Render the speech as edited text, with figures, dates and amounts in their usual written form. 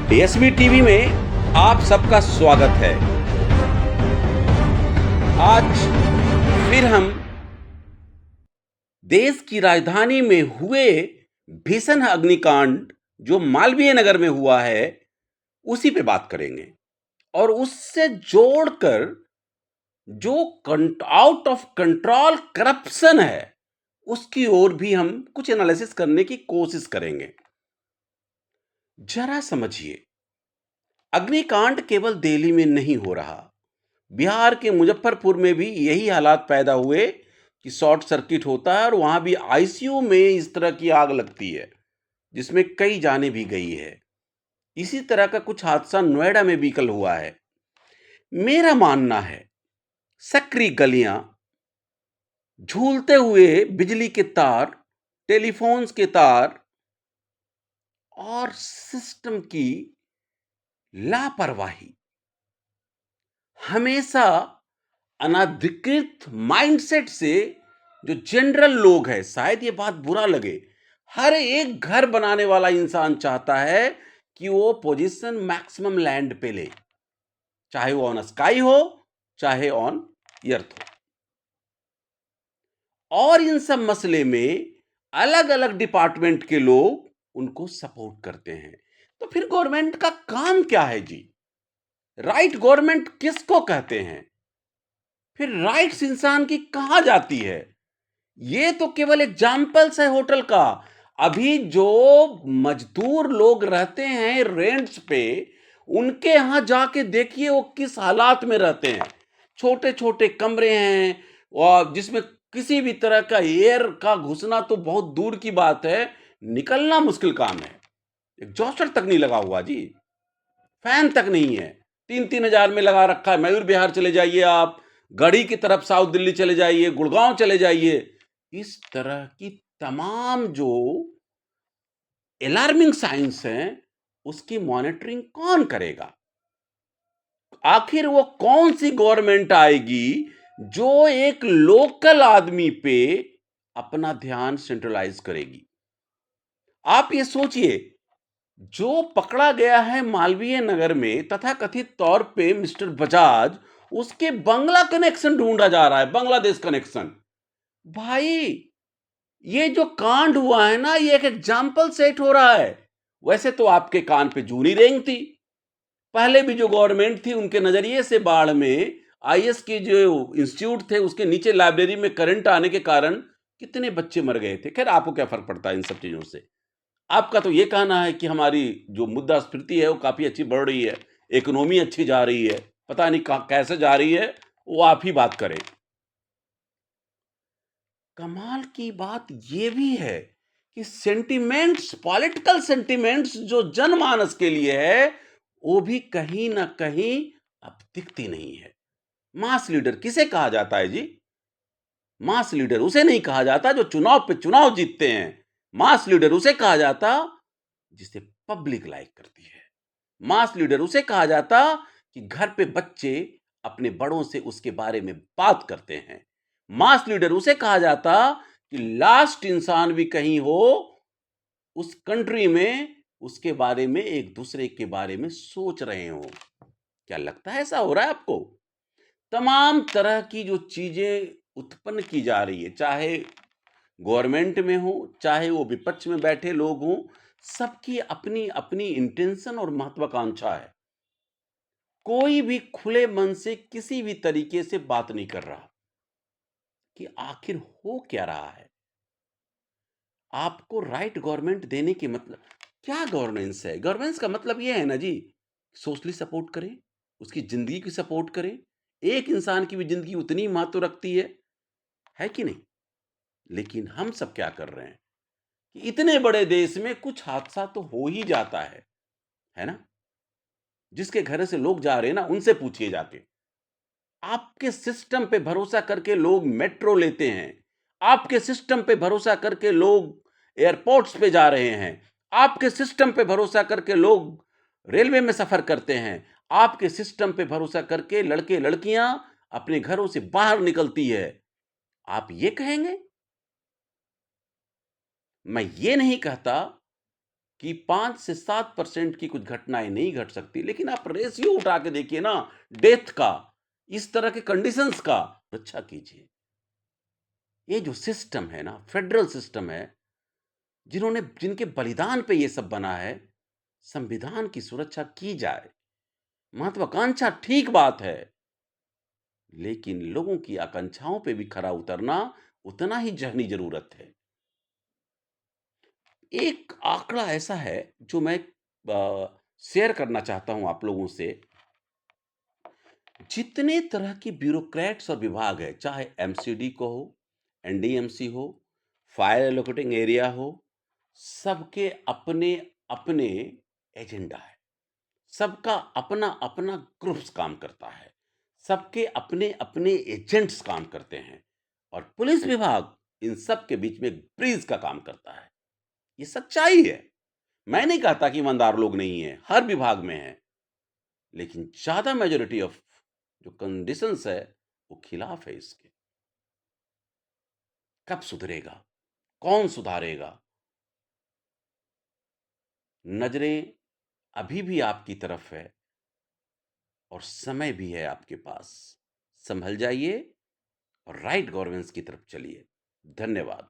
DSB TV में आप सबका स्वागत है। आज फिर हम देश की राजधानी में हुए भीषण अग्निकांड जो मालवीय नगर में हुआ है उसी पे बात करेंगे और उससे जोड़कर जो आउट ऑफ कंट्रोल करप्शन है उसकी ओर भी हम कुछ एनालिसिस करने की कोशिश करेंगे। जरा समझिए, अग्निकांड केवल दिल्ली में नहीं हो रहा, बिहार के मुजफ्फरपुर में भी यही हालात पैदा हुए कि शॉर्ट सर्किट होता है और वहां भी आईसीयू में इस तरह की आग लगती है जिसमें कई जानें भी गई है। इसी तरह का कुछ हादसा नोएडा में भी कल हुआ है। मेरा मानना है सकरी गलियां, झूलते हुए बिजली के तार, टेलीफोन्स के तार और सिस्टम की लापरवाही हमेशा अनाधिकृत माइंडसेट से जो जनरल लोग हैं, शायद ये बात बुरा लगे, हर एक घर बनाने वाला इंसान चाहता है कि वो पोजीशन मैक्सिमम लैंड पे ले, चाहे वो ऑन स्काई हो चाहे ऑन अर्थ हो। और इन सब मसले में अलग अलग डिपार्टमेंट के लोग उनको सपोर्ट करते हैं। तो फिर गवर्नमेंट का काम क्या है जी? राइट गवर्नमेंट किसको कहते हैं? फिर राइट्स इंसान की कहां जाती है? ये तो केवल एग्जाम्पल्स है होटल का। अभी जो मजदूर लोग रहते हैं रेंट्स पे, उनके यहां जाके देखिए वो किस हालात में रहते हैं। छोटे छोटे कमरे हैं और जिसमें किसी भी तरह का एयर का घुसना तो बहुत दूर की बात है, निकलना मुश्किल काम है। एग्जॉस्टर तक नहीं लगा हुआ जी, फैन तक नहीं है। 3-3 हजार में लगा रखा है। मयूर विहार चले जाइए आप, गढ़ी की तरफ साउथ दिल्ली चले जाइए, गुड़गांव चले जाइए, इस तरह की तमाम जो अलार्मिंग साइंस हैं उसकी मॉनिटरिंग कौन करेगा? आखिर वो कौन सी गवर्नमेंट आएगी जो एक लोकल आदमी पे अपना ध्यान सेंट्रलाइज करेगी? आप ये सोचिए, जो पकड़ा गया है मालवीय नगर में तथाकथित तौर पे मिस्टर बजाज, उसके बंगला कनेक्शन ढूंढा जा रहा है, बांग्लादेश कनेक्शन। भाई, ये जो कांड हुआ है ना, ये एक एग्जाम्पल सेट हो रहा है। वैसे तो आपके कान पे जूनी रेंग थी, पहले भी जो गवर्नमेंट थी उनके नजरिए से बाढ़ में आईएस के जो इंस्टीट्यूट थे उसके नीचे लाइब्रेरी में करंट आने के कारण कितने बच्चे मर गए थे। खैर, आपको क्या फर्क पड़ता है इन सब चीजों से? आपका तो ये कहना है कि हमारी जो मुद्रास्फीति है वो काफी अच्छी बढ़ रही है, इकोनॉमी अच्छी जा रही है, पता नहीं कैसे जा रही है, वो आप ही बात करें। कमाल की बात ये भी है कि सेंटिमेंट्स, पॉलिटिकल सेंटिमेंट्स जो जनमानस के लिए है, वो भी कहीं ना कहीं अब दिखती नहीं है। मास लीडर किसे कहा जाता है जी? मास लीडर उसे नहीं कहा जाता जो चुनाव पे चुनाव जीतते हैं। मास लीडर उसे कहा जाता जिसे पब्लिक लाइक करती है। मास लीडर उसे कहा जाता कि घर पे बच्चे अपने बड़ों से उसके बारे में बात करते हैं। मास लीडर उसे कहा जाता कि लास्ट इंसान भी कहीं हो उस कंट्री में उसके बारे में, एक दूसरे के बारे में सोच रहे हो। क्या लगता है ऐसा हो रहा है आपको? तमाम तरह की जो चीजें उत्पन्न की जा रही है, चाहे गवर्नमेंट में हो चाहे वो विपक्ष में बैठे लोग हों, सबकी अपनी अपनी इंटेंशन और महत्वाकांक्षा है। कोई भी खुले मन से किसी भी तरीके से बात नहीं कर रहा कि आखिर हो क्या रहा है। आपको राइट गवर्नमेंट देने की मतलब क्या? गवर्नेंस है, गवर्नेंस का मतलब ये है ना जी, सोशली सपोर्ट करें, उसकी जिंदगी की सपोर्ट करें। एक इंसान की भी जिंदगी उतनी महत्व रखती है कि नहीं? लेकिन हम सब क्या कर रहे हैं कि इतने बड़े देश में कुछ हादसा तो हो ही जाता है ना? जिसके घर से लोग जा रहे हैं ना, उनसे पूछिए जाके। आपके सिस्टम पे भरोसा करके लोग मेट्रो लेते हैं, आपके सिस्टम पे भरोसा करके लोग एयरपोर्ट्स पे जा रहे हैं, आपके सिस्टम पे भरोसा करके लोग रेलवे में सफर करते हैं, आपके सिस्टम पे भरोसा करके लड़के लड़कियां अपने घरों से बाहर निकलती है। आप ये कहेंगे? मैं ये नहीं कहता कि 5 से 7% की कुछ घटनाएँ नहीं घट सकती, लेकिन आप रेशियो उठा के देखिए ना, डेथ का, इस तरह के कंडीशंस का, अच्छा कीजिए। ये जो सिस्टम है ना, फेडरल सिस्टम है, जिनके बलिदान पे ये सब बना है, संविधान की सुरक्षा की जाए। महत्वाकांक्षा ठीक बात है, लेकिन लोगों की आकांक्षाओं पे भी खरा उतरना उतना ही ज़हनी ज़रूरत है। एक आंकड़ा ऐसा है जो मैं शेयर करना चाहता हूँ आप लोगों से। जितने तरह की ब्यूरोक्रेट्स और विभाग है, चाहे एमसीडी को हो, एनडीएमसी हो, फायर एलोकेटिंग एरिया हो, सबके अपने-अपने एजेंडा है। सबका अपना-अपना ग्रुप्स काम करता है। सबके अपने-अपने एजेंट्स काम करते हैं और पुलिस विभाग इन सब के बीच में एक ब्रिज का काम करता है। ये सच्चाई है। मैं नहीं कहता कि ईमानदार लोग नहीं हैं, हर विभाग में हैं, लेकिन ज़्यादा मेजॉरिटी ऑफ जो कंडीशंस है, वो खिलाफ है इसके। कब सुधरेगा? कौन सुधारेगा? नज़रें अभी भी आपकी तरफ है और समय भी है आपके पास। सँभल जाइए और राइट गवर्नेंस की तरफ चलिए। धन्यवाद।